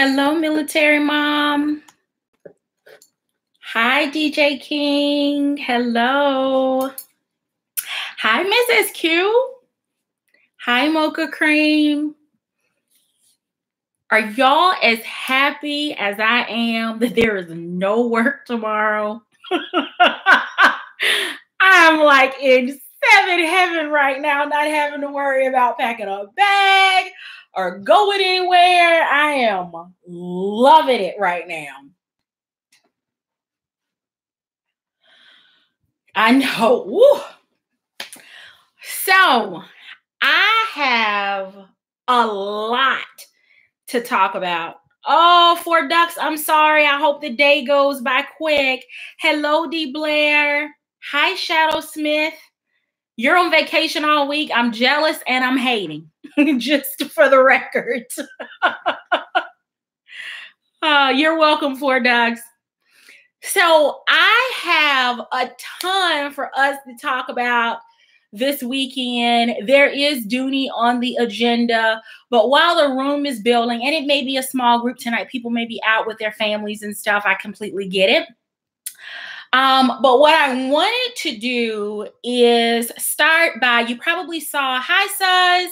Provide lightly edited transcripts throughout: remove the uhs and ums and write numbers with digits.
Hello, military mom. Hi, DJ King. Hello. Hi, Mrs. Q. Hi, Mocha Cream. Are y'all as happy as I am that there is no work tomorrow? I'm like in seven heaven right now, not having to worry about packing a bag or going anywhere. I am loving it right now. I know. Woo. So I have a lot to talk about. Oh, 4 ducks. I'm sorry. I hope the day goes by quick. Hello, D. Blair. Hi, Shadow Smith. You're on vacation all week. I'm jealous and I'm hating, just for the record. You're welcome, 4 ducks. So I have a ton for us to talk about this weekend. There is Dooney on the agenda, but while the room is building, and it may be a small group tonight, people may be out with their families and stuff. I completely get it. But what I wanted to do is start by, you probably saw, hi, Suz.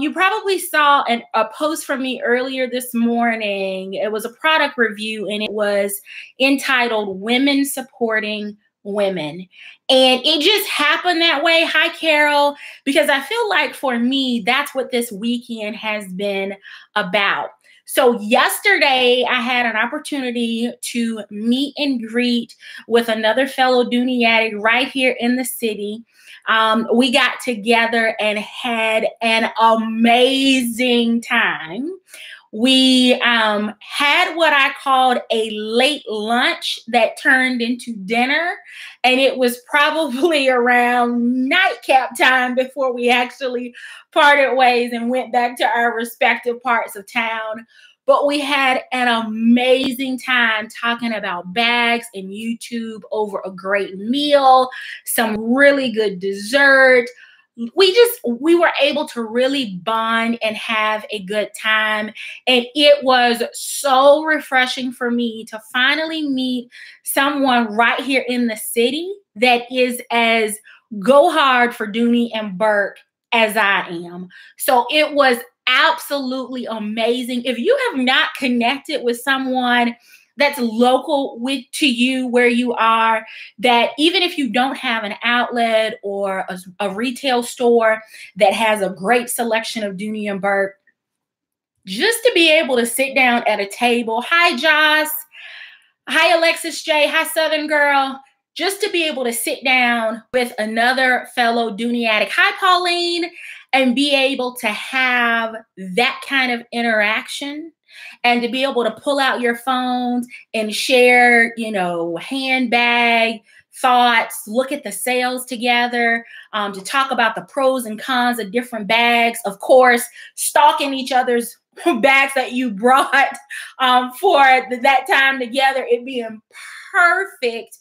You probably saw a post from me earlier this morning. It was a product review, and it was entitled Women Supporting Women. And it just happened that way. Hi, Carol, because I feel like for me, that's what this weekend has been about. So yesterday, I had an opportunity to meet and greet with another fellow Dooney addict right here in the city. We got together and had an amazing time. We had what I called a late lunch that turned into dinner, and it was probably around nightcap time before we actually parted ways and went back to our respective parts of town. But we had an amazing time talking about bags and YouTube over a great meal, some really good dessert. We were able to really bond and have a good time. And it was so refreshing for me to finally meet someone right here in the city that is as go hard for Dooney and Bourke as I am. So it was absolutely amazing. If you have not connected with someone that's local to you where you are, that even if you don't have an outlet or a retail store that has a great selection of Dooney and Bourke, just to be able to sit down at a table. Hi, Joss. Hi, Alexis J. Hi, Southern Girl. Just to be able to sit down with another fellow Dooney addict. Hi, Pauline. And be able to have that kind of interaction and to be able to pull out your phones and share, handbag thoughts, look at the sales together, to talk about the pros and cons of different bags. Of course, stalking each other's bags that you brought for that time together, it being perfect.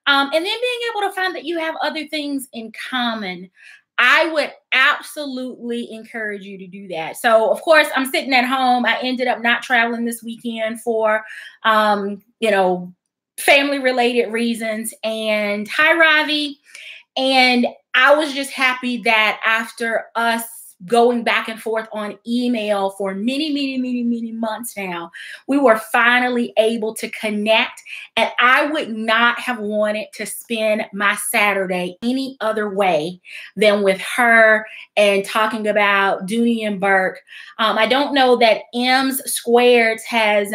And then being able to find that you have other things in common. I would absolutely encourage you to do that. So, of course, I'm sitting at home. I ended up not traveling this weekend for, family-related reasons. And hi, Ravi. And I was just happy that after us going back and forth on email for many months now, we were finally able to connect. And I would not have wanted to spend my Saturday any other way than with her and talking about Dooney and Bourke. I don't know that M's Squared has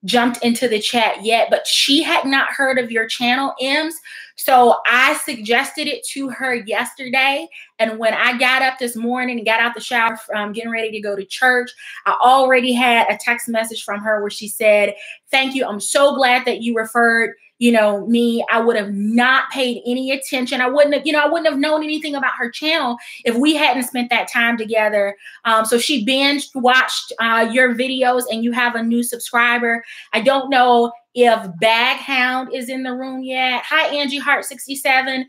jumped into the chat yet, but she had not heard of your channel, M's. So I suggested it to her yesterday. And when I got up this morning and got out the shower, getting ready to go to church, I already had a text message from her where she said, "Thank you. I'm so glad that you referred, me. I would have not paid any attention. I wouldn't have known anything about her channel if we hadn't spent that time together." So she binge watched your videos, and you have a new subscriber. I don't know if Bag Hound is in the room yet. Hi, Angie Hart 67.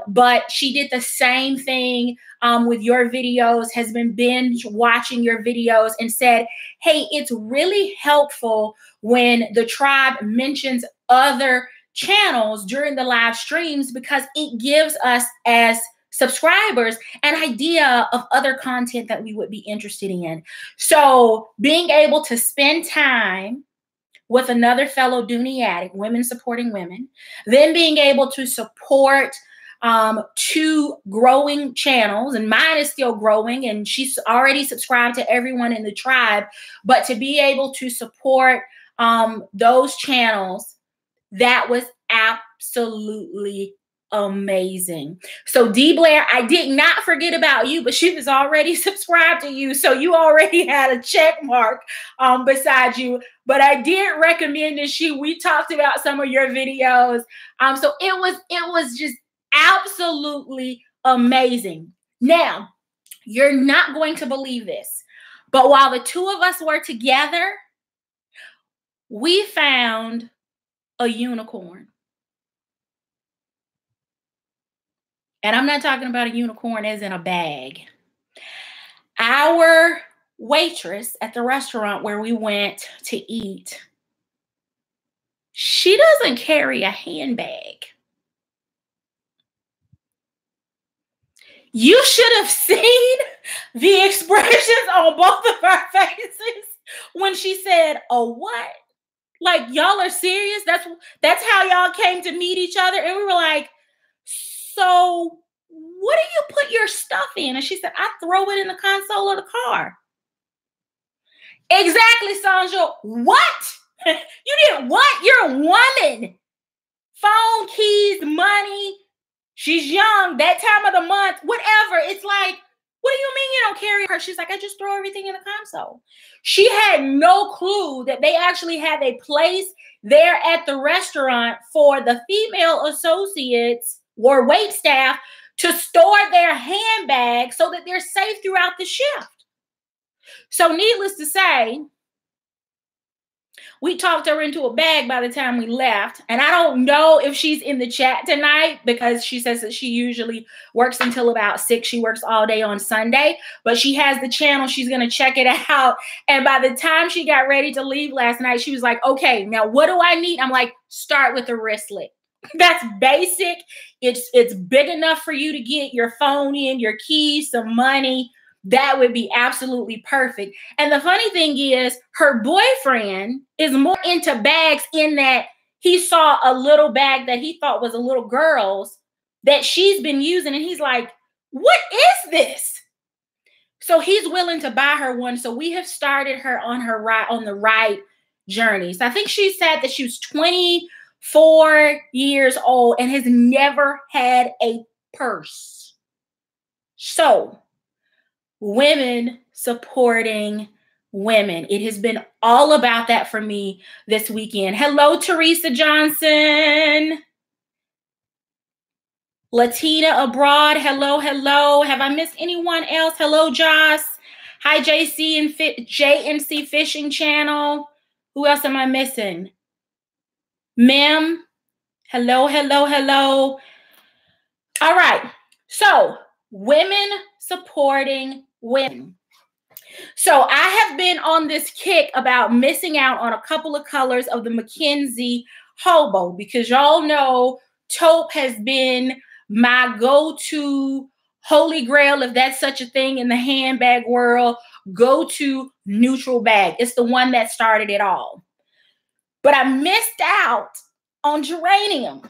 But she did the same thing with your videos, has been binge watching your videos and said, hey, it's really helpful when the tribe mentions other channels during the live streams because it gives us as subscribers an idea of other content that we would be interested in. So being able to spend time with another fellow Dooney addict, women supporting women, then being able to support two growing channels, and mine is still growing, and she's already subscribed to everyone in the tribe, but to be able to support those channels, that was absolutely amazing. So D Blair, I did not forget about you, but she was already subscribed to you, so you already had a check mark beside you. But I did recommend that we talked about some of your videos. So it was just absolutely amazing. Now, you're not going to believe this, but while the two of us were together, we found a unicorn. And I'm not talking about a unicorn as in a bag. Our waitress at the restaurant where we went to eat, she doesn't carry a handbag. You should have seen the expressions on both of our faces when she said, "Oh, what? Like, y'all are serious? That's how y'all came to meet each other?" And we were like, "So what do you put your stuff in?" And she said, "I throw it in the console of the car." Exactly, Sandra. What? You did what? You're a woman. Phone, keys, money. She's young, that time of the month, whatever. It's like, what do you mean you don't carry her? She's like, I just throw everything in the console. She had no clue that they actually had a place there at the restaurant for the female associates or wait staff to store their handbags so that they're safe throughout the shift. So needless to say, we talked her into a bag by the time we left. And I don't know if she's in the chat tonight because she says that she usually works until about 6. She works all day on Sunday, but she has the channel. She's going to check it out. And by the time she got ready to leave last night, she was like, okay, now what do I need? I'm like, start with a wristlet. That's basic. It's big enough for you to get your phone in, your keys, some money. That would be absolutely perfect. And the funny thing is, her boyfriend is more into bags in that he saw a little bag that he thought was a little girl's that she's been using. And he's like, what is this? So he's willing to buy her one. So we have started her on the right journey. So I think she said that she was 24 years old and has never had a purse. So women supporting women. It has been all about that for me this weekend. Hello, Teresa Johnson. Latina abroad. Hello, hello. Have I missed anyone else? Hello, Joss. Hi, JC and JNC Fishing Channel. Who else am I missing? Mem. Hello, hello, hello. All right. So, women supporting women. So I have been on this kick about missing out on a couple of colors of the McKenzie Hobo because y'all know taupe has been my go-to holy grail, if that's such a thing in the handbag world, go-to neutral bag. It's the one that started it all. But I missed out on geranium.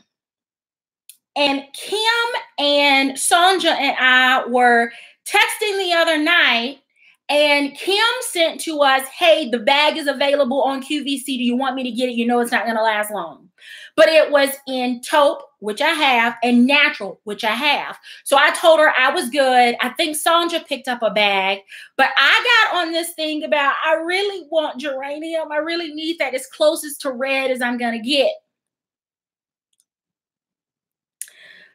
And Kim and Sonja and I were texting the other night, and Kim sent to us, hey, the bag is available on QVC. Do you want me to get it? You know it's not going to last long. But it was in taupe, which I have, and natural, which I have. So I told her I was good. I think Sonja picked up a bag. But I got on this thing about I really want geranium. I really need that as closest to red as I'm going to get.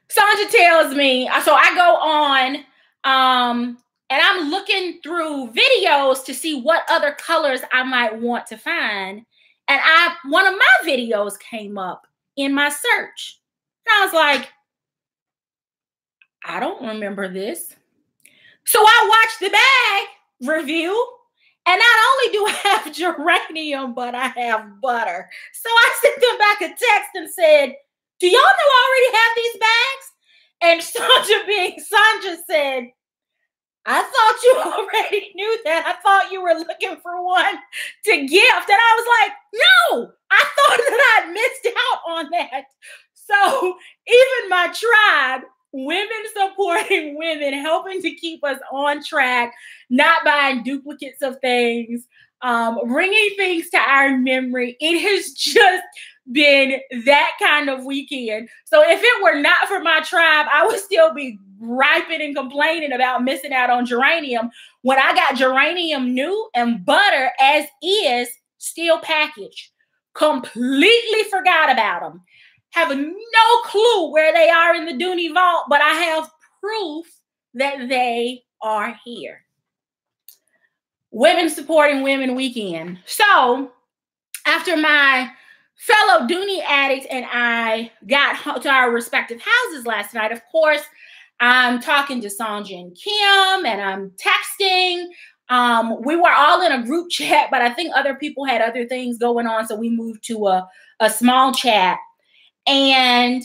Sonja tells me, so I go on, and I'm looking through videos to see what other colors I might want to find. And one of my videos came up in my search. And I was like, I don't remember this. So I watched the bag review, and not only do I have geranium, but I have butter. So I sent them back a text and said, do y'all know I already have these bags? And Sandra, being Sandra, said, I thought you already knew that. I thought you were looking for one to gift. And I was like, no, I thought that I'd missed out on that. So even my tribe, women supporting women, helping to keep us on track, not buying duplicates of things, bringing things to our memory. It has just been that kind of weekend. So if it were not for my tribe, I would still be griping and complaining about missing out on geranium when I got geranium new and butter as is, still packaged. Completely forgot about them. Have no clue where they are in the Dooney vault, but I have proof that they are here. Women supporting women weekend. So after my fellow Dooney addicts and I got to our respective houses last night, of course, I'm talking to Sandra and Kim, and I'm texting. We were all in a group chat, but I think other people had other things going on, so we moved to a small chat. And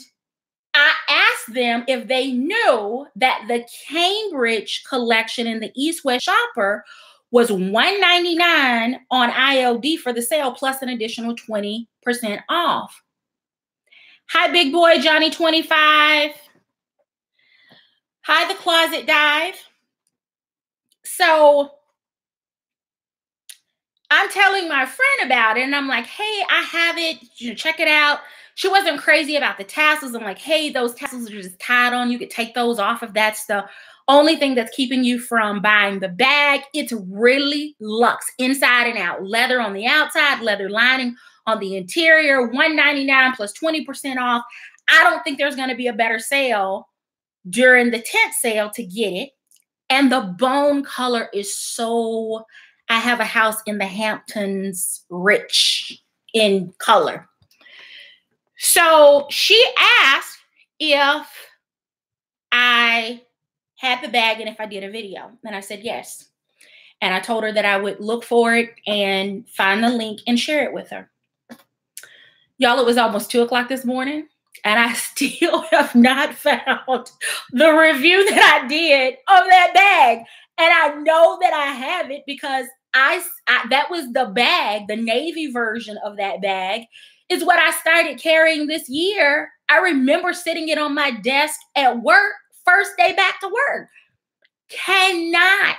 I asked them if they knew that the Cambridge collection in the East-West Shopper was $1.99 on IOD for the sale, plus an additional 20% off. Hi, big boy Johnny 25. Hi, the Closet Dive. So I'm telling my friend about it, and I'm like, hey, I have it. Check it out. She wasn't crazy about the tassels. I'm like, hey, those tassels are just tied on. You could take those off if that's the only thing that's keeping you from buying the bag. It's really luxe inside and out. Leather on the outside, leather lining on the interior, $1.99 plus 20% off. I don't think there's going to be a better sale during the tent sale to get it. And the bone color is so, I have a house in the Hamptons, rich in color. So she asked if I had the bag and if I did a video. And I said yes. And I told her that I would look for it and find the link and share it with her. Y'all, it was almost 2 o'clock this morning, and I still have not found the review that I did of that bag. And I know that I have it because that was the bag, the navy version of that bag is what I started carrying this year. I remember sitting it on my desk at work, first day back to work. Cannot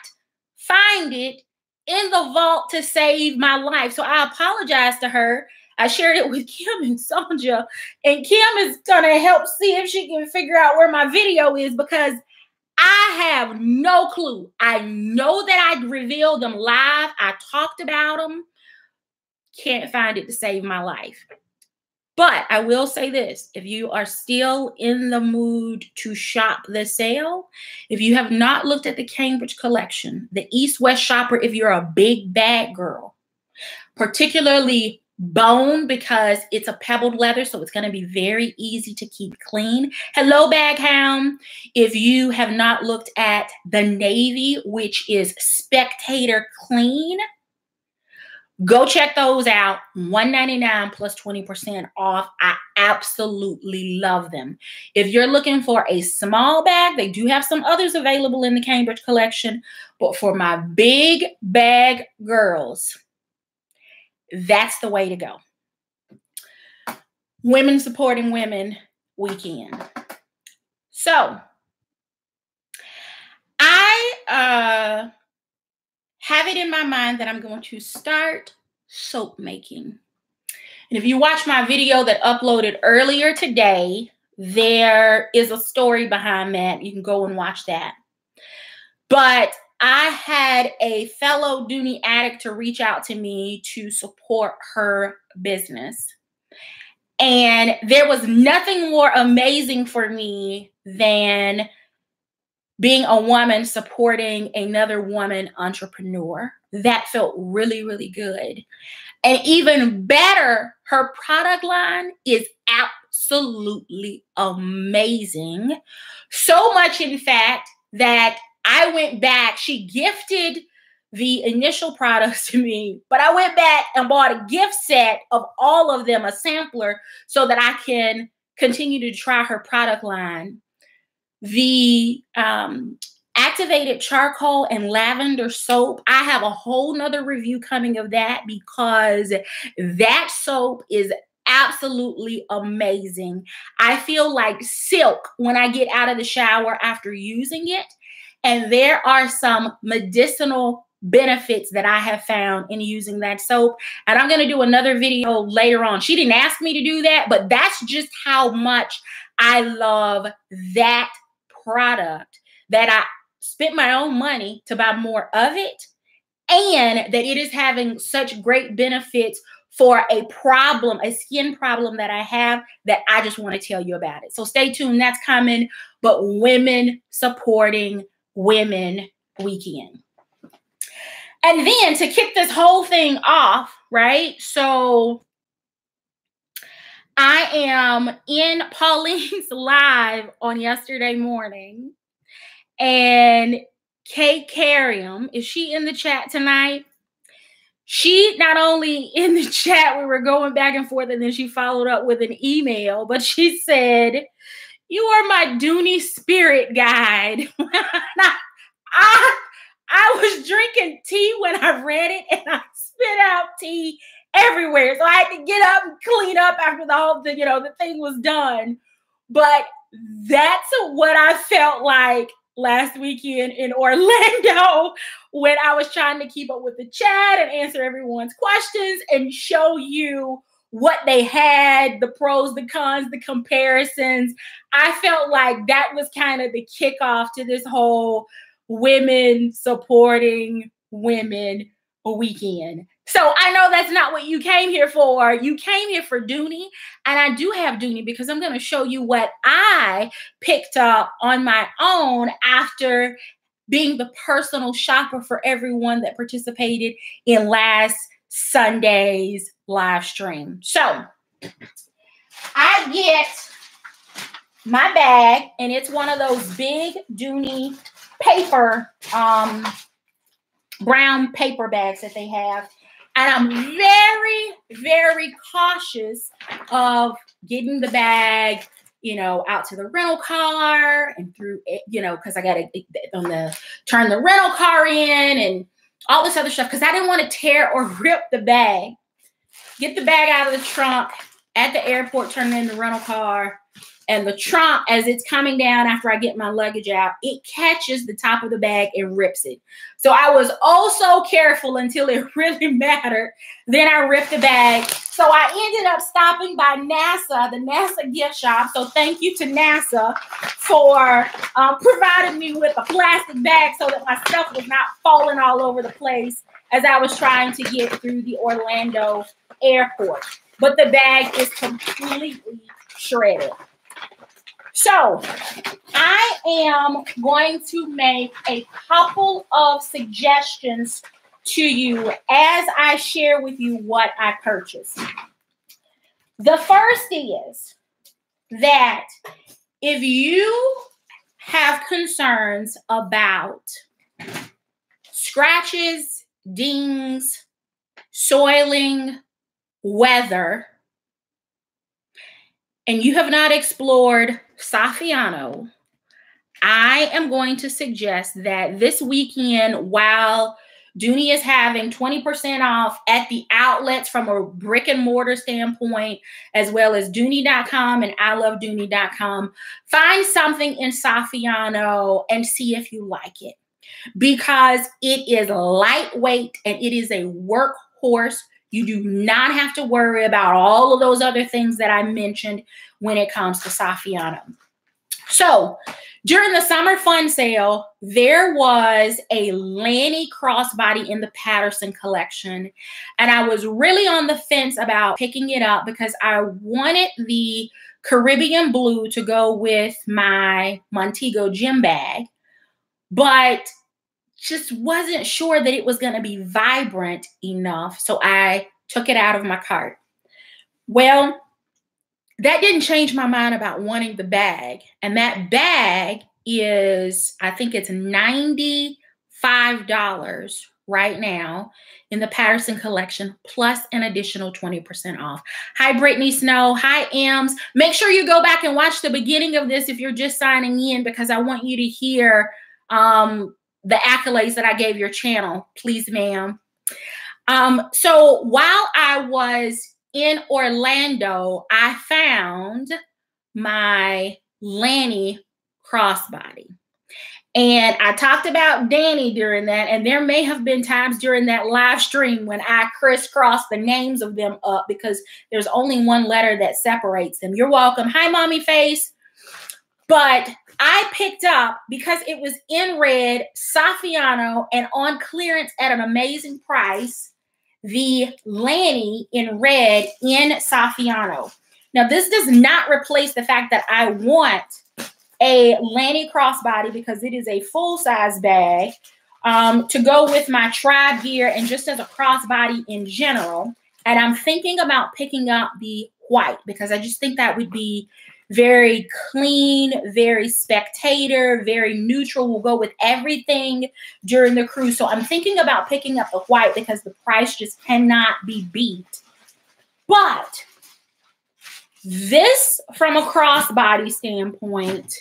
find it in the vault to save my life. So I apologize to her. I shared it with Kim and Sandra, and Kim is going to help see if she can figure out where my video is because I have no clue. I know that I revealed them live. I talked about them. Can't find it to save my life. But I will say this, if you are still in the mood to shop the sale, if you have not looked at the Cambridge collection, the East-West Shopper, if you're a big bag girl, particularly bone because it's a pebbled leather, so it's going to be very easy to keep clean. Hello, Bag Hound. If you have not looked at the navy, which is Spectator Clean, go check those out. $1.99 plus 20% off. I absolutely love them. If you're looking for a small bag, they do have some others available in the Cambridge collection. But for my big bag girls, that's the way to go. Women supporting women weekend. So I have it in my mind that I'm going to start soap making. And if you watch my video that uploaded earlier today, there is a story behind that. You can go and watch that. But I had a fellow Dooney addict to reach out to me to support her business. And there was nothing more amazing for me than being a woman supporting another woman entrepreneur. That felt really, really good. And even better, her product line is absolutely amazing. So much, in fact, that I went back. She gifted the initial products to me, but I went back and bought a gift set of all of them, a sampler, so that I can continue to try her product line. The activated charcoal and lavender soap, I have a whole nother review coming of that, because that soap is absolutely amazing. I feel like silk when I get out of the shower after using it. And there are some medicinal benefits that I have found in using that soap. And I'm going to do another video later on. She didn't ask me to do that, but that's just how much I love that product, that I spent my own money to buy more of it, and that it is having such great benefits for a problem, a skin problem that I have, that I just want to tell you about it. So stay tuned, that's coming. But Women Supporting Women Weekend. And then to kick this whole thing off, right? So I am in Pauline's live on yesterday morning, and Kate Carriam, is she in the chat tonight? She not only in the chat, we were going back and forth, and then she followed up with an email, but she said, "You are my Dooney spirit guide." I was drinking tea when I read it, and I spit out tea everywhere. So I had to get up and clean up after the thing was done. But that's what I felt like last weekend in Orlando, when I was trying to keep up with the chat and answer everyone's questions and show you what they had, the pros, the cons, the comparisons. I felt like that was kind of the kickoff to this whole Women Supporting Women Weekend. So I know that's not what you came here for. You came here for Dooney, and I do have Dooney because I'm going to show you what I picked up on my own after being the personal shopper for everyone that participated in last Sunday's live stream. So I get my bag, and it's one of those big Dooney paper, brown paper bags that they have. And I'm very, very cautious of getting the bag, out to the rental car and through, because I got to turn the rental car in and all this other stuff, because I didn't want to tear or rip the bag. Get the bag out of the trunk at the airport, turn it in the rental car. And the trunk, as it's coming down after I get my luggage out, it catches the top of the bag and rips it. So I was so careful until it really mattered. Then I ripped the bag. So I ended up stopping by NASA, the NASA gift shop. So thank you to NASA for providing me with a plastic bag so that my stuff was not falling all over the place as I was trying to get through the Orlando airport. But the bag is completely shredded. So I am going to make a couple of suggestions to you as I share with you what I purchased. The first is that if you have concerns about scratches, dings, soiling, weather, and you have not explored Saffiano, I am going to suggest that this weekend, while Dooney is having 20% off at the outlets from a brick and mortar standpoint, as well as Dooney.com and ilovedooney.com, find something in Saffiano and see if you like it, because it is lightweight and it is a workhorse. You do not have to worry about all of those other things that I mentioned when it comes to Saffiano. So during the summer fun sale, there was a Lanny crossbody in the Patterson collection. And I was really on the fence about picking it up because I wanted the Caribbean blue to go with my Montego gym bag, but just wasn't sure that it was going to be vibrant enough. So I took it out of my cart. Well, that didn't change my mind about wanting the bag. And that bag is, I think it's $95 right now in the Patterson collection, plus an additional 20% off. Hi, Brittany Snow. Hi, Ems. Make sure you go back and watch the beginning of this if you're just signing in, because I want you to hear the accolades that I gave your channel. Please, ma'am. So while I was in Orlando, I found my Lanny crossbody. And I talked about Danny during that, and there may have been times during that live stream when I crisscrossed the names of them up because there's only one letter that separates them. You're welcome. Hi, Mommy Face. But I picked up, because it was in red, Saffiano, and on clearance at an amazing price, the Lanny in red in Saffiano. Now, this does not replace the fact that I want a Lanny crossbody, because it is a full-size bag to go with my tribe gear and just as a crossbody in general. And I'm thinking about picking up the white, because I just think that would be very clean, very spectator, very neutral, will go with everything during the cruise. So I'm thinking about picking up the white because the price just cannot be beat. But this, from a crossbody standpoint,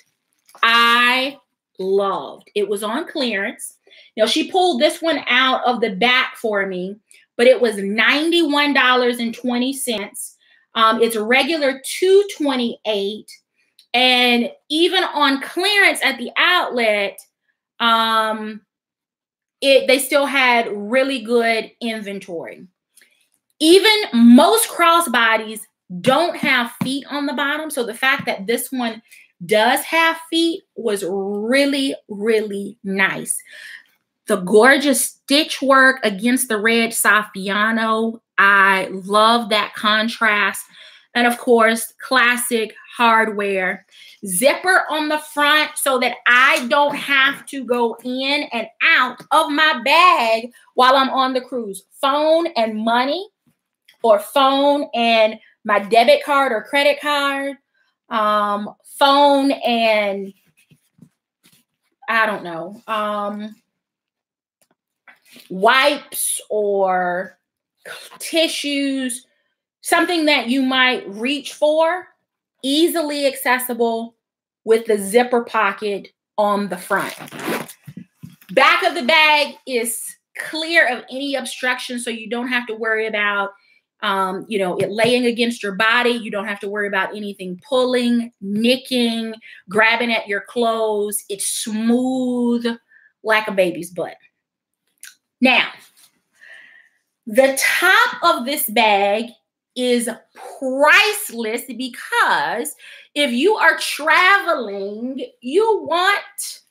I loved. It was on clearance. Now, she pulled this one out of the back for me, but it was $91.20. It's a regular $228, and even on clearance at the outlet, they still had really good inventory. Even most crossbodies don't have feet on the bottom, so the fact that this one does have feet was really, really nice. The gorgeous stitch work against the red Saffiano. I love that contrast. And of course, classic hardware. Zipper on the front so that I don't have to go in and out of my bag while I'm on the cruise. Phone and money, or phone and my debit card or credit card. Phone and, I don't know, wipes or tissues, something that you might reach for, easily accessible with the zipper pocket on the front. Back of the bag is clear of any obstruction, so you don't have to worry about it laying against your body. You don't have to worry about anything pulling, nicking, grabbing at your clothes. It's smooth like a baby's butt. Now, the top of this bag is priceless, because if you are traveling, you want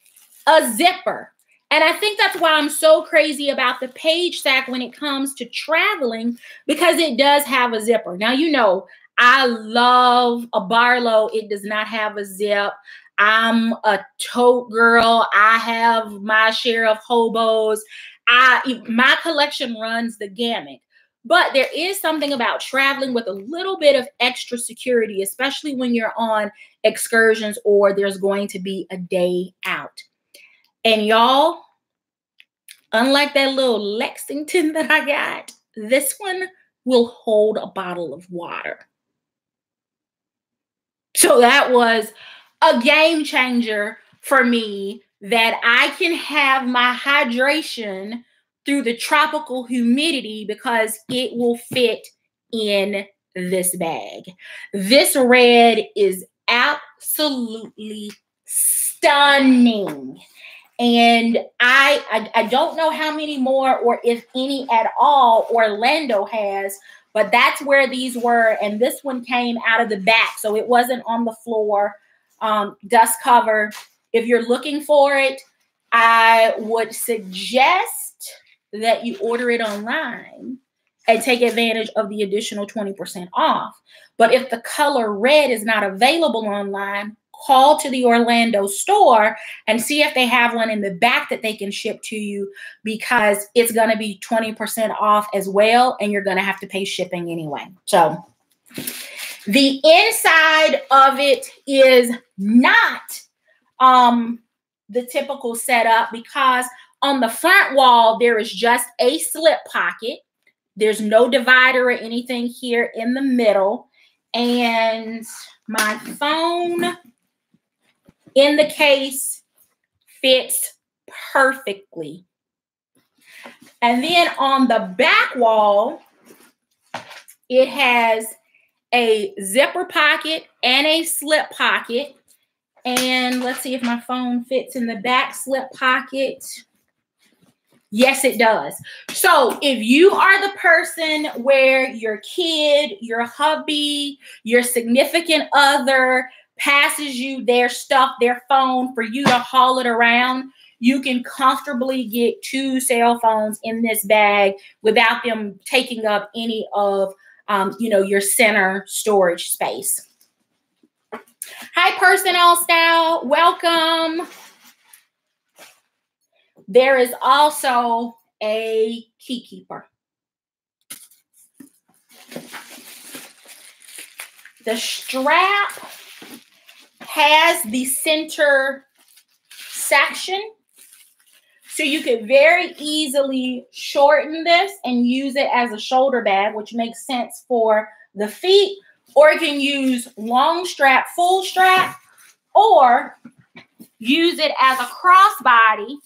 a zipper. And I think that's why I'm so crazy about the page sack when it comes to traveling, because it does have a zipper. Now, you know, I love a Barlow. It does not have a zip. I'm a tote girl. I have my share of hobos. My collection runs the gamut. But there is something about traveling with a little bit of extra security, especially when you're on excursions or there's going to be a day out. And y'all, unlike that little Lexington that I got, this one will hold a bottle of water. So that was a game changer for me, that I can have my hydration through the tropical humidity because it will fit in this bag. This red is absolutely stunning. And I don't know how many more, or if any at all, Orlando has, but that's where these were. And this one came out of the back, so it wasn't on the floor, dust cover. If you're looking for it, I would suggest that you order it online and take advantage of the additional 20% off. But if the color red is not available online, call to the Orlando store and see if they have one in the back that they can ship to you, because it's going to be 20% off as well, and you're going to have to pay shipping anyway. So the inside of it is not the typical setup, because on the front wall, there is just a slip pocket. There's no divider or anything here in the middle. And my phone in the case fits perfectly. And then on the back wall, it has a zipper pocket and a slip pocket. And let's see if my phone fits in the back slip pocket. Yes, it does. So if you are the person where your kid, your hubby, your significant other passes you their stuff, their phone, for you to haul it around, you can comfortably get 2 cell phones in this bag without them taking up any of your center storage space. Hi, Personnel Style. Welcome. There is also a key keeper. The strap has the center section, so you could very easily shorten this and use it as a shoulder bag, which makes sense for the feet, or you can use long strap, full strap, or use it as a crossbody.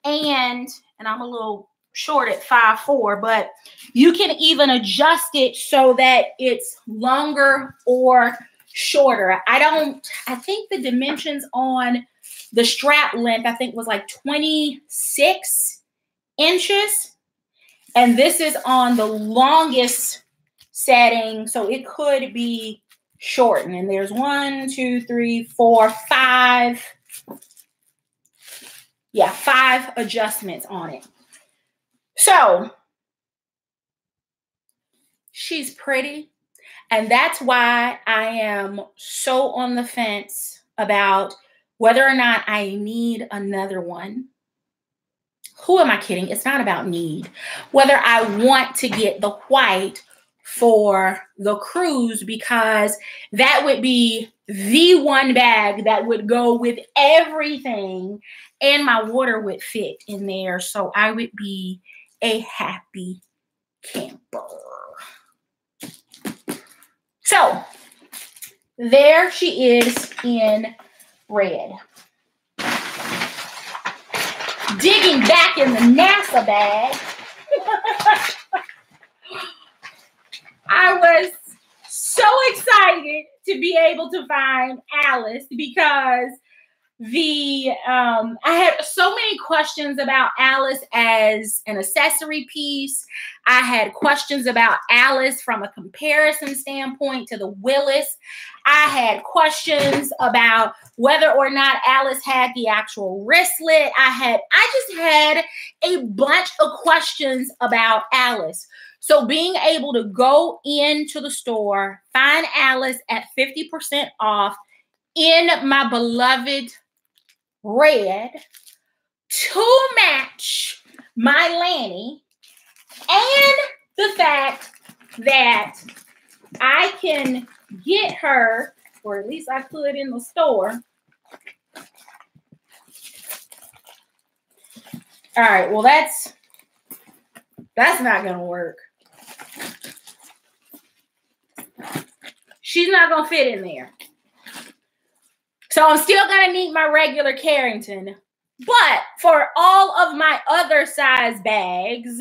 And I'm a little short at 5'4", but you can even adjust it so that it's longer or shorter. I think the dimensions on the strap length, I think, was like 26 inches. And this is on the longest setting, so it could be shortened. And there's 1, 2, 3, 4, 5. Yeah, 5 adjustments on it. So she's pretty. And that's why I am so on the fence about whether or not I need another one. Who am I kidding? It's not about need. Whether I want to get the white for the cruise, because that would be the one bag that would go with everything, and my water would fit in there, so I would be a happy camper. So there she is in red. Digging back in the NASA bag, I was so excited to be able to find Alice, because I had so many questions about Alice as an accessory piece. I had questions about Alice from a comparison standpoint to the Willis. I had questions about whether or not Alice had the actual wristlet. I just had a bunch of questions about Alice. So being able to go into the store, find Alice at 50% off in my beloved red to match my Lanny, and the fact that I can get her, or at least I could in the store. All right, well, that's not going to work. She's not going to fit in there. So I'm still going to need my regular Carrington. But for all of my other size bags,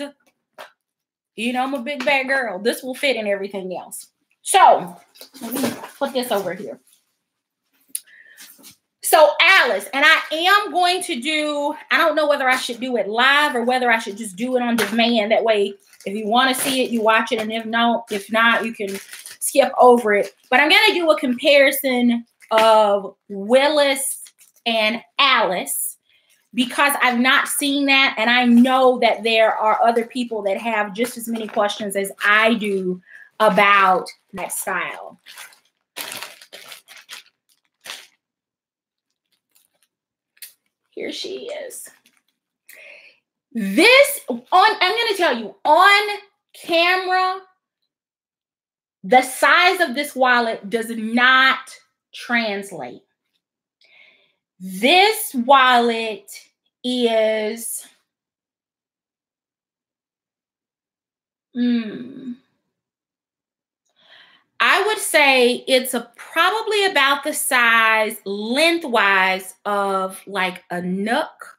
I'm a big bag girl. This will fit in everything else. So let me put this over here. So Alice, and I am going to do, I don't know whether I should do it live or whether I should just do it on demand. That way, if you want to see it, you watch it. And if not, you can skip over it. But I'm going to do a comparison of Willis and Alice, because I've not seen that. And I know that there are other people that have just as many questions as I do about that style. Here she is. I'm going to tell you, on camera, the size of this wallet does not translate. This wallet is, I would say it's probably about the size lengthwise of like a Nook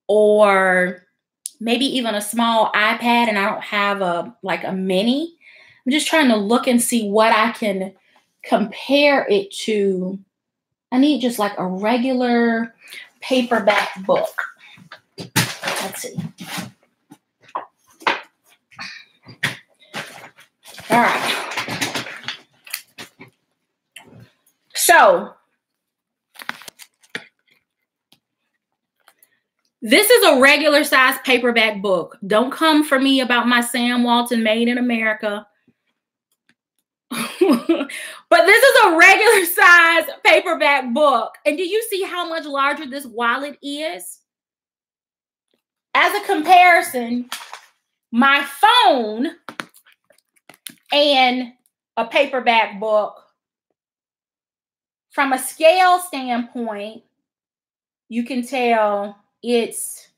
or maybe even a small iPad, and I don't have a mini. I'm just trying to look and see what I can compare it to. I need just like a regular paperback book. Let's see. All right. So this is a regular size paperback book. Don't come for me about my Sam Walton Made in America. But this is a regular size paperback book. And do you see how much larger this wallet is? As a comparison, my phone and a paperback book, from a scale standpoint, you can tell it's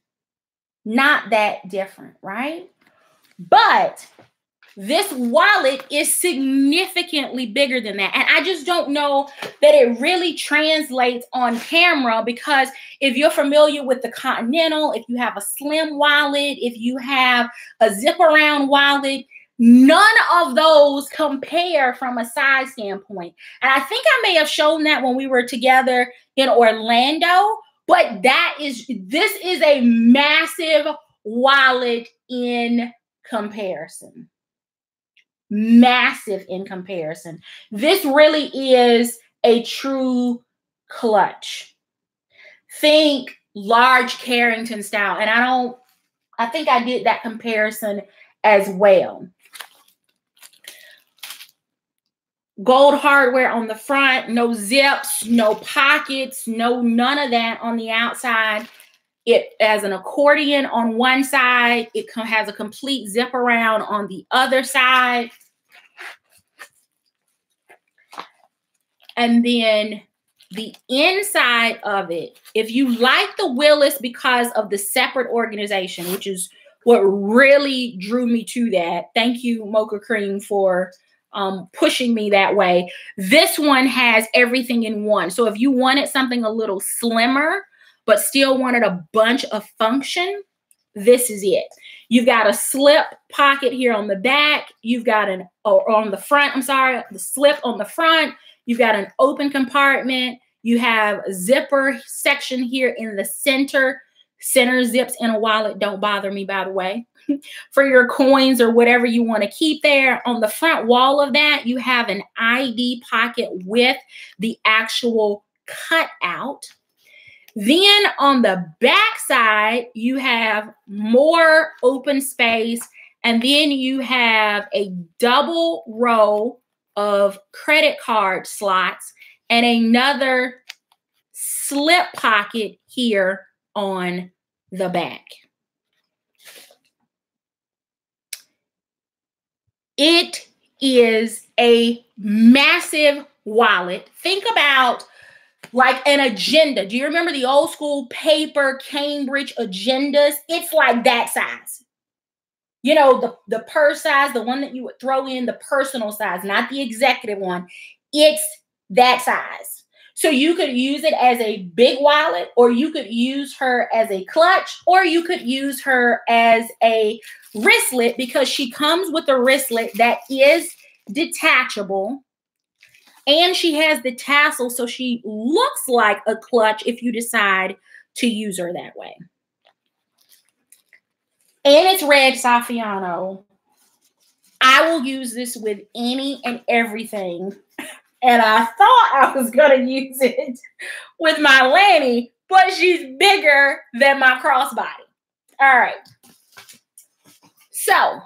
not that different, right? But this wallet is significantly bigger than that. And I just don't know that it really translates on camera, because if you're familiar with the Continental, if you have a slim wallet, if you have a zip around wallet, none of those compare from a size standpoint. And I think I may have shown that when we were together in Orlando, but this is a massive wallet in comparison. Massive in comparison. This really is a true clutch. Think large Carrington style. And I think I did that comparison as well. Gold hardware on the front, no zips, no pockets, none of that on the outside. It has an accordion on one side. It has a complete zip around on the other side. And then the inside of it, if you like the Willis because of the separate organization, which is what really drew me to that. Thank you, Mocha Cream, for pushing me that way. This one has everything in one. So if you wanted something a little slimmer, but still wanted a bunch of function, this is it. You've got a slip pocket here on the back. You've got on the front, the slip on the front. You've got an open compartment. You have a zipper section here in the center. Center zips in a wallet don't bother me, by the way, for your coins or whatever you want to keep there. On the front wall of that, you have an ID pocket with the actual cutout. Then on the back side, you have more open space, and then you have a double row of credit card slots and another slip pocket here on the back. It is a massive wallet. Think about like an agenda. Do you remember the old school paper Cambridge agendas? It's like that size. You know, the purse size, the one that you would throw in, the personal size, not the executive one. It's that size. So you could use it as a big wallet, or you could use her as a clutch, or you could use her as a wristlet, because she comes with a wristlet that is detachable. And she has the tassel, so she looks like a clutch if you decide to use her that way. And it's red Saffiano. I will use this with any and everything. And I thought I was going to use it with my Lanny, but she's bigger than my crossbody. All right. So,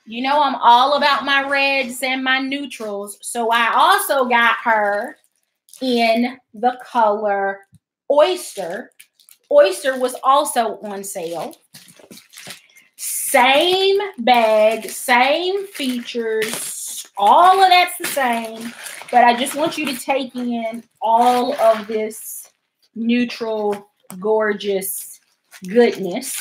you know I'm all about my reds and my neutrals. So I also got her in the color Oyster. Oyster was also on sale. Same bag, same features, all of that's the same. But I just want you to take in all of this neutral, gorgeous goodness,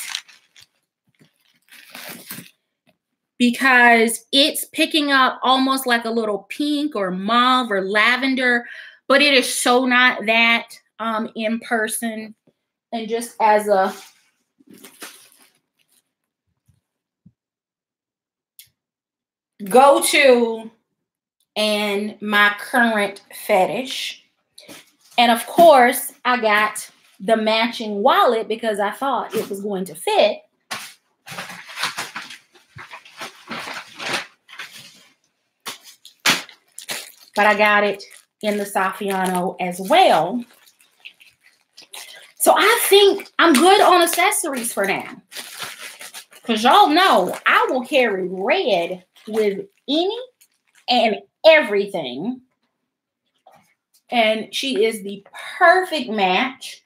because it's picking up almost like a little pink or mauve or lavender, but it is so not that in person. And just as a go-to and my current fetish. And of course, I got the matching wallet because I thought it was going to fit. But I got it in the Saffiano as well. So I think I'm good on accessories for now. Because y'all know I will carry red with any and everything. And she is the perfect match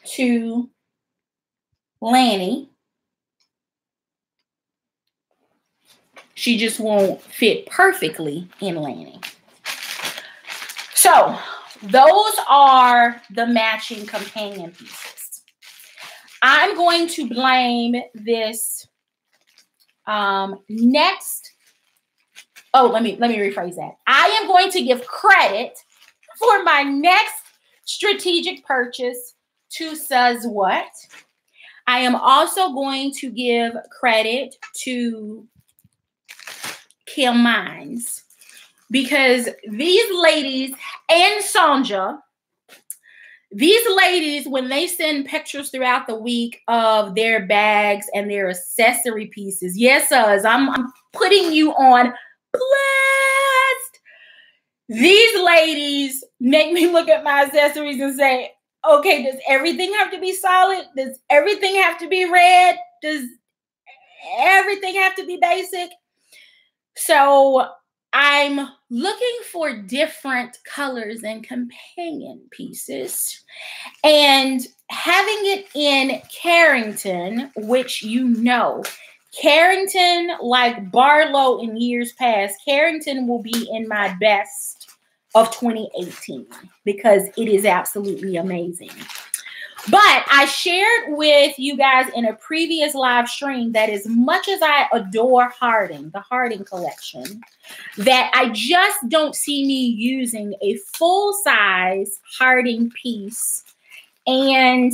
to Lanny. She just won't fit perfectly in Lanny. So those are the matching companion pieces. I'm going to blame this next. Oh, let me rephrase that. I am going to give credit for my next strategic purchase to Says What. I am also going to give credit to Kim Mines, because these ladies and Sonja, these ladies, when they send pictures throughout the week of their bags and their accessory pieces, yes, I'm putting you on blast. These ladies make me look at my accessories and say, okay, does everything have to be solid? Does everything have to be red? Does everything have to be basic? So I'm looking for different colors and companion pieces, and having it in Carrington, which you know, Carrington, like Barlow in years past, Carrington will be in my best of 2018 because it is absolutely amazing. But I shared with you guys in a previous live stream that as much as I adore Harding, the Harding collection, that I just don't see me using a full-size Harding piece. And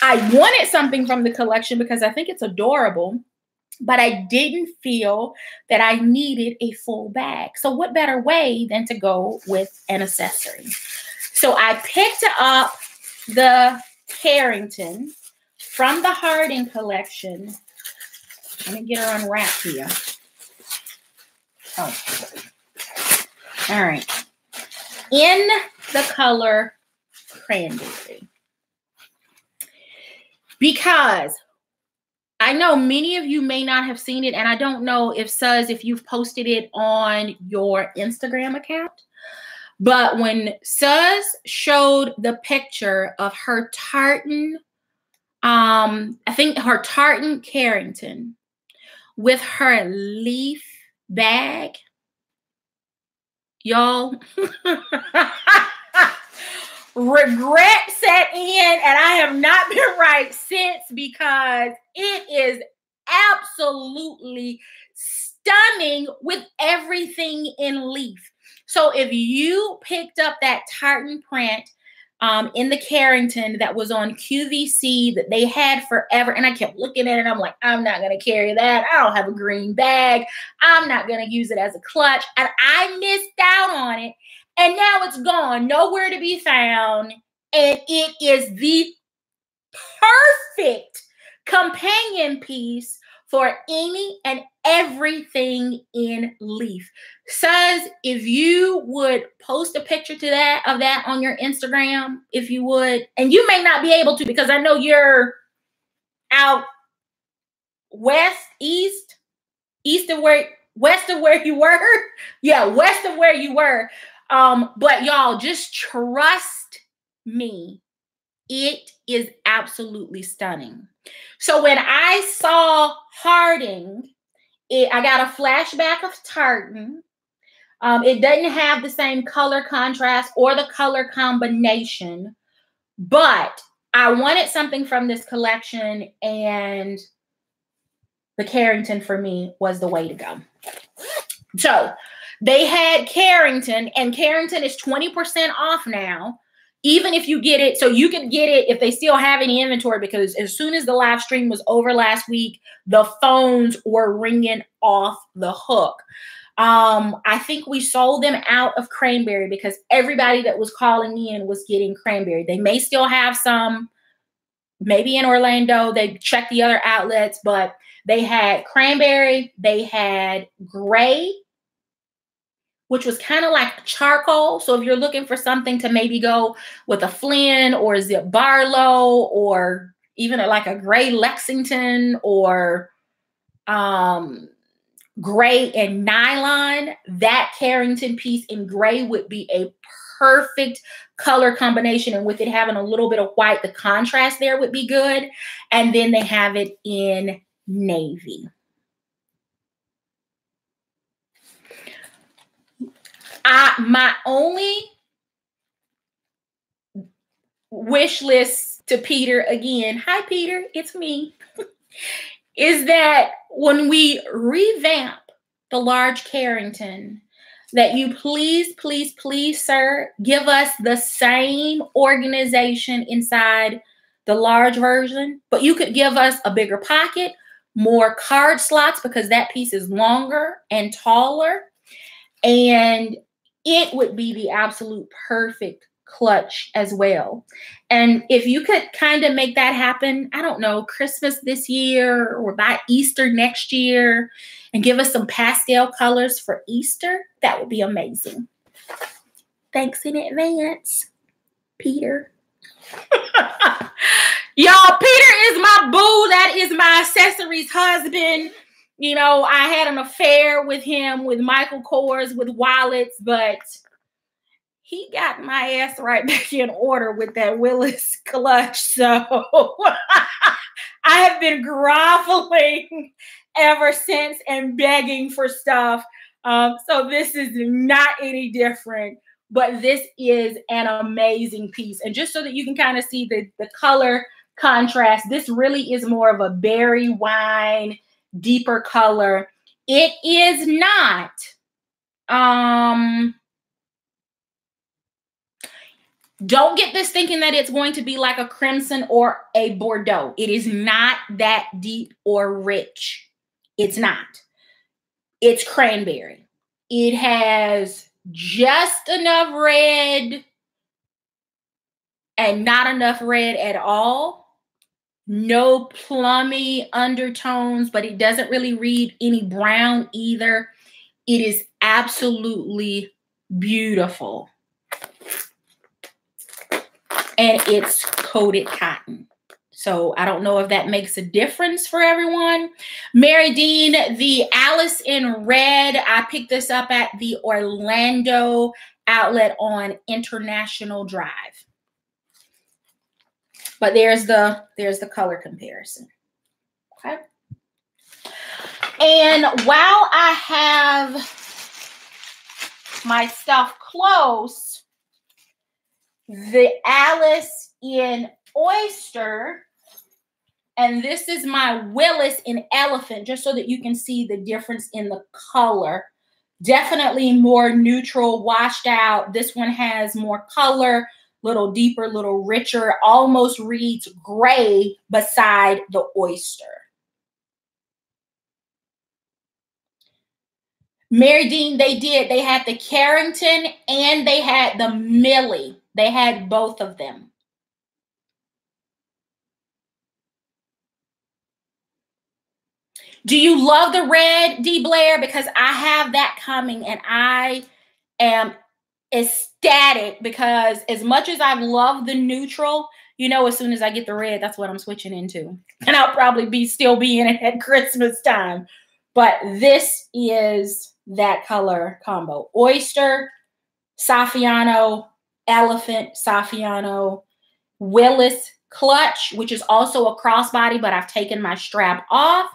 I wanted something from the collection because I think it's adorable, but I didn't feel that I needed a full bag. So what better way than to go with an accessory? So I picked up the Carrington from the Harding collection. Let me get her unwrapped here. Oh, all right. In the color cranberry. Because I know many of you may not have seen it, and I don't know if Suz, if you've posted it on your Instagram account. But when Suz showed the picture of her tartan, I think her tartan Carrington with her leaf bag, y'all, regret set in, and I have not been right since because it is absolutely stunning with everything in leaf. So if you picked up that tartan print in the Carrington that was on QVC that they had forever, and I kept looking at it, I'm like, I'm not going to carry that. I don't have a green bag. I'm not going to use it as a clutch. And I missed out on it. And now it's gone, nowhere to be found. And it is the perfect companion piece for any and everything in leaf. Says, if you would post a picture to that of that on your Instagram, if you would, and you may not be able to because I know you're out west of where you were. Yeah, west of where you were. But y'all, just trust me. It is absolutely stunning. So when I saw Harding, I got a flashback of tartan. It doesn't have the same color contrast or the color combination, but I wanted something from this collection, and the Carrington for me was the way to go. So they had Carrington, and Carrington is 20% off now, even if you get it. So you can get it if they still have any inventory, because as soon as the live stream was over last week, the phones were ringing off the hook. I think we sold them out of cranberry because everybody that was calling in was getting cranberry. They may still have some, maybe in Orlando. They checked the other outlets, but they had cranberry, they had gray, which was kind of like charcoal. So if you're looking for something to maybe go with a Flynn or Zip Barlow, or even like a gray Lexington, or gray and nylon, that Carrington piece in gray would be a perfect color combination. And with it having a little bit of white, the contrast there would be good. And then they have it in navy. My only wish list to Peter, again, hi Peter, it's me, is that when we revamp the large Carrington, that you please, please, please, sir, give us the same organization inside the large version, but you could give us a bigger pocket, more card slots, because that piece is longer and taller, and it would be the absolute perfect clutch as well. And if you could kind of make that happen, I don't know, Christmas this year or by Easter next year, and give us some pastel colors for Easter, that would be amazing. Thanks in advance, Peter. Y'all, Peter is my boo. That is my accessories husband. You know, I had an affair with him, with Michael Kors, with wallets, but he got my ass right back in order with that Willis clutch. So I have been groveling ever since and begging for stuff. So this is not any different, but this is an amazing piece. And just so that you can kind of see the color contrast, this really is more of a berry wine, deeper color. It is not don't get this thinking that it's going to be like a crimson or a Bordeaux. It is not that deep or rich. It's not. It's cranberry. It has just enough red and not enough red at all. No plummy undertones, but it doesn't really read any brown either. It is absolutely beautiful. And it's coated cotton. So I don't know if that makes a difference for everyone. Mary Dean, the Alice in Red, I picked this up at the Orlando outlet on International Drive. But there's the color comparison. Okay. And while I have my stuff close, the Alice in Oyster, and this is my Willis in Elephant, just so that you can see the difference in the color. Definitely more neutral, washed out. This one has more color, little deeper, little richer, almost reads gray beside the Oyster. Mary Dean, they had the Carrington and they had the Millie. They had both of them. Do you love the red, D. Blair? Because I have that coming and I am ecstatic, because as much as I've loved the neutral, you know, as soon as I get the red, that's what I'm switching into. And I'll probably still be in it at Christmas time. But this is that color combo. Oyster, Saffiano Elephant, Saffiano Willis clutch, which is also a crossbody, but I've taken my strap off.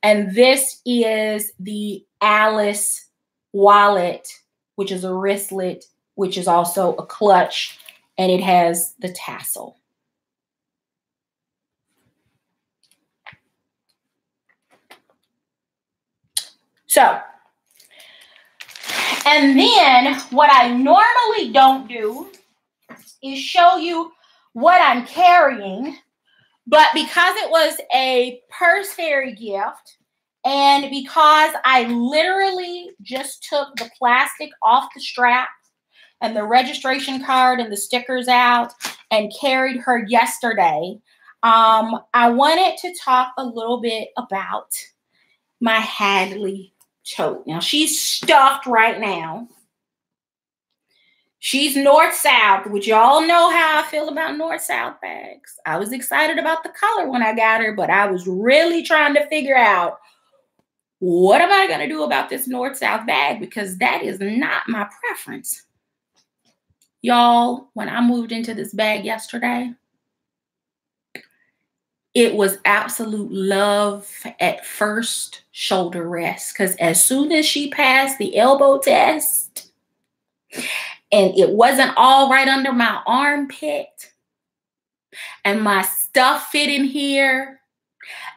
And this is the Alice wallet, which is a wristlet, which is also a clutch, and it has the tassel. So, and then what I normally don't do is show you what I'm carrying, but because it was a purse fairy gift, and because I literally just took the plastic off the strap and the registration card and the stickers out and carried her yesterday, I wanted to talk a little bit about my Hadley tote. Now, she's stuffed right now. She's north-south, which y'all know how I feel about north-south bags. I was excited about the color when I got her, but I was really trying to figure out, what am I going to do about this north-south bag? Because that is not my preference. Y'all, when I moved into this bag yesterday, it was absolute love at first shoulder rest. Because as soon as she passed the elbow test, and it wasn't all right under my armpit, and my stuff fit in here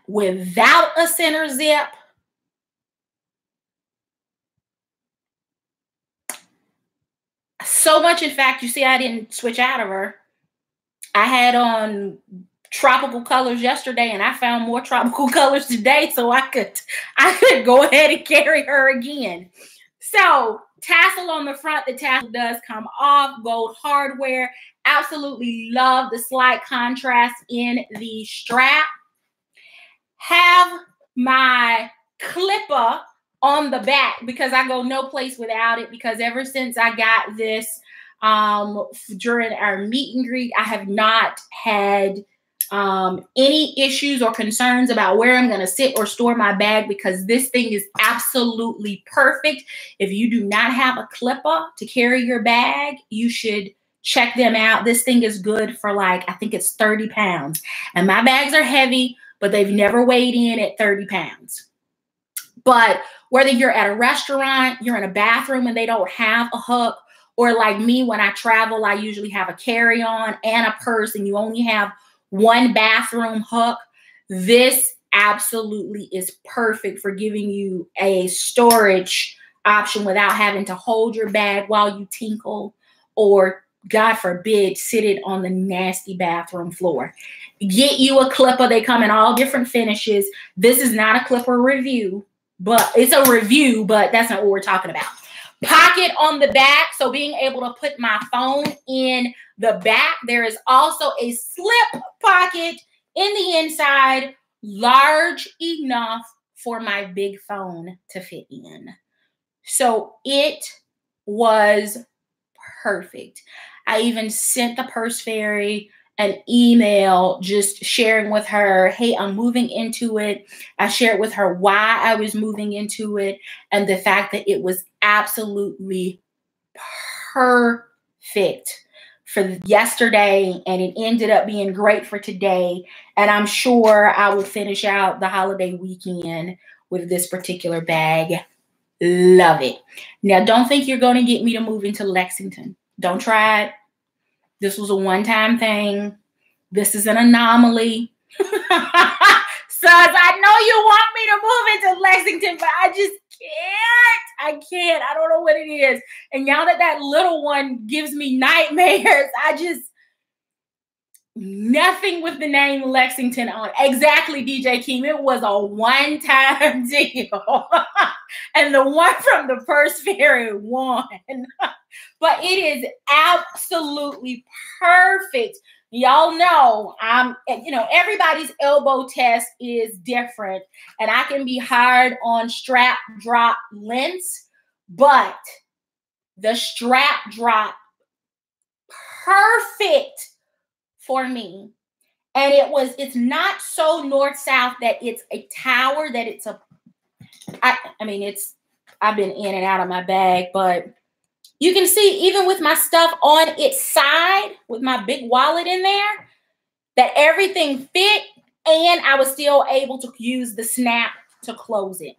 without a center zip, so much, in fact, you see, I didn't switch out of her. I had on tropical colors yesterday, and I found more tropical colors today, so I could go ahead and carry her again. So, tassel on the front. The tassel does come off. Gold hardware. Absolutely love the slight contrast in the strap. Have my clipper on the back because I go no place without it, because ever since I got this during our meet and greet, I have not had any issues or concerns about where I'm going to sit or store my bag, because this thing is absolutely perfect. If you do not have a clipper to carry your bag, you should check them out. This thing is good for, like, I think it's 30 pounds. And my bags are heavy, but they've never weighed in at 30 pounds. But whether you're at a restaurant, you're in a bathroom and they don't have a hook, or like me, when I travel, I usually have a carry-on and a purse and you only have one bathroom hook, this absolutely is perfect for giving you a storage option without having to hold your bag while you tinkle, or God forbid, sit it on the nasty bathroom floor. Get you a clipper. They come in all different finishes. This is not a clipper review, but it's a review, but that's not what we're talking about. Pocket on the back, so being able to put my phone in the back. There is also a slip pocket in the inside, large enough for my big phone to fit in. So it was perfect. I even sent the purse fairy an email just sharing with her, hey, I'm moving into it. I shared with her why I was moving into it and the fact that it was absolutely perfect for yesterday, and it ended up being great for today. And I'm sure I will finish out the holiday weekend with this particular bag. Love it. Now, don't think you're going to get me to move into Lexington. Don't try it. This was a one-time thing. This is an anomaly. Sus, I know you want me to move into Lexington, but I just can't. I can't. I don't know what it is. And now that little one gives me nightmares, nothing with the name Lexington on. Exactly, DJ Keem. It was a one-time deal. And the one from the purse fairy won. But it is absolutely perfect. Y'all know, everybody's elbow test is different. And I can be hard on strap drop lengths, but the strap drop perfect for me. And it's not so north-south that it's a tower, that it's I've been in and out of my bag, but You can see even with my stuff on its side, with my big wallet in there, that everything fit, and I was still able to use the snap to close it.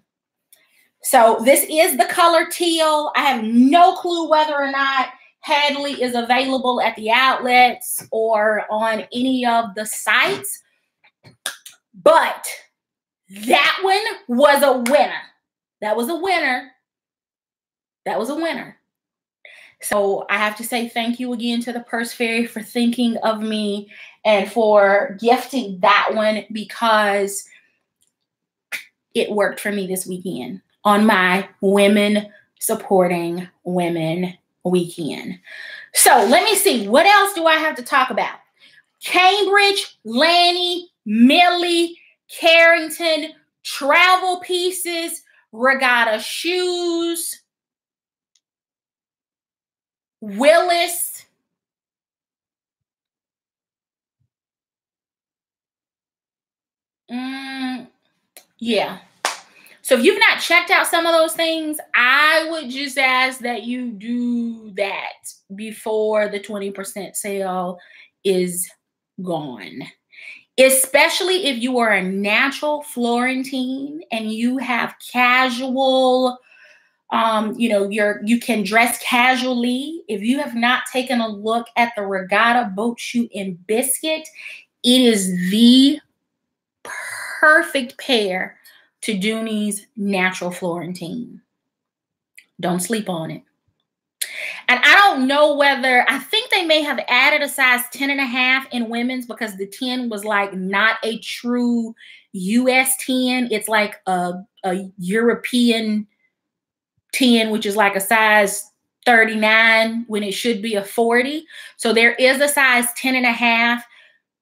So this is the color teal. I have no clue whether or not Hadley is available at the outlets or on any of the sites, but that one was a winner. That was a winner. That was a winner. So I have to say thank you again to the Purse Fairy for thinking of me and for gifting that one, because it worked for me this weekend on my Women Supporting Women weekend. So let me see. What else do I have to talk about? Cambridge, Lanny, Millie, Carrington, travel pieces, regatta shoes, Willis, yeah. So if you've not checked out some of those things, I would just ask that you do that before the 20% sale is gone. Especially if you are a natural Florentine and you have casual, you can dress casually. If you have not taken a look at the regatta boat shoe in biscuit, it is the perfect pair to Dooney's natural Florentine. Don't sleep on it. And I don't know whether, I think they may have added a size 10.5 in women's, because the 10 was like not a true US 10. It's like a European 10, which is like a size 39 when it should be a 40. So there is a size 10.5.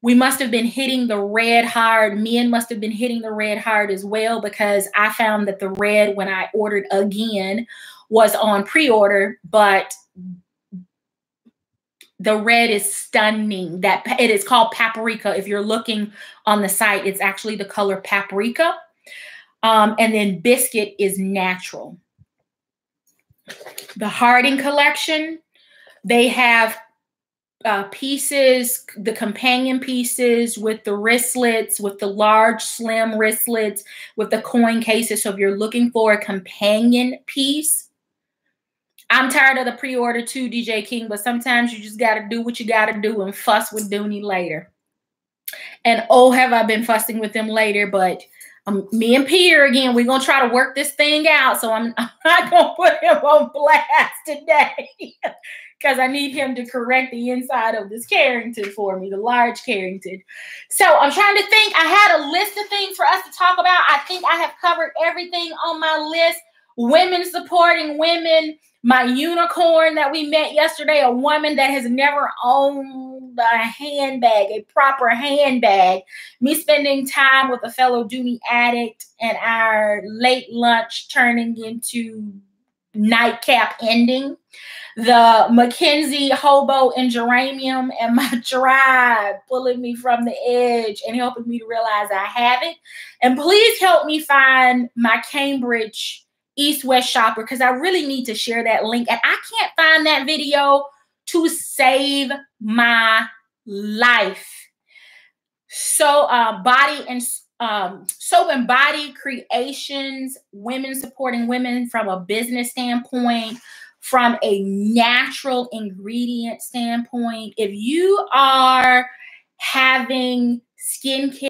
We must have been hitting the red hard. Men must have been hitting the red hard as well, because I found that the red, when I ordered again, was on pre-order, but the red is stunning. That it is called paprika. If you're looking on the site, it's actually the color paprika. And then biscuit is natural. The Harding collection, they have pieces, the companion pieces with the wristlets, with the large slim wristlets, with the coin cases. So if you're looking for a companion piece, I'm tired of the pre-order too, DJ King, but sometimes you just got to do what you got to do and fuss with Dooney later. And oh, have I been fussing with them later, but me and Peter, again, we're going to try to work this thing out. So I'm not going to put him on blast today. Because I need him to correct the inside of this Carrington for me, the large Carrington. So I'm trying to think. I had a list of things for us to talk about. I think I have covered everything on my list. Women supporting women. My unicorn that we met yesterday, a woman that has never owned a handbag, a proper handbag. Me spending time with a fellow Dooney addict, and our late lunch turning into nightcap ending. The Mackenzie hobo and geranium, and my tribe pulling me from the edge and helping me to realize I have it. And please help me find my Cambridge East-West shopper, because I really need to share that link. And I can't find that video to save my life. So Soap and Body Creations, women supporting women from a business standpoint, from a natural ingredient standpoint. If you are having skincare